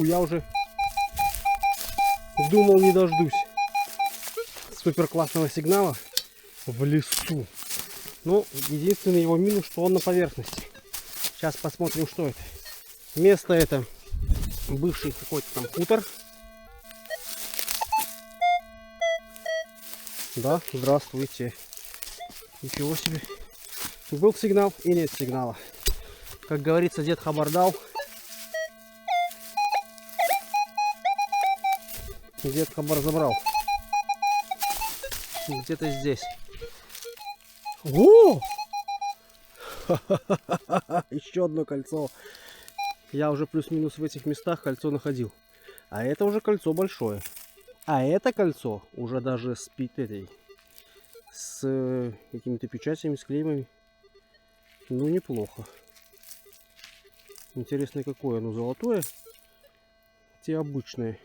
Я уже думал, не дождусь супер классного сигнала в лесу. Но единственный его минус, что он на поверхности. Сейчас посмотрим, что это. Место это бывший какой-то там хутор. Да, здравствуйте. Ничего себе. Был сигнал и нет сигнала. Как говорится, дед хабар дал. Дед хабар забрал. Где-то здесь. О! Еще одно кольцо. Я уже плюс-минус в этих местах кольцо находил. А это уже кольцо большое. А это кольцо уже даже с какими-то печатями, с клеймами. Ну, неплохо. Интересно, какое оно, золотое? Те обычные.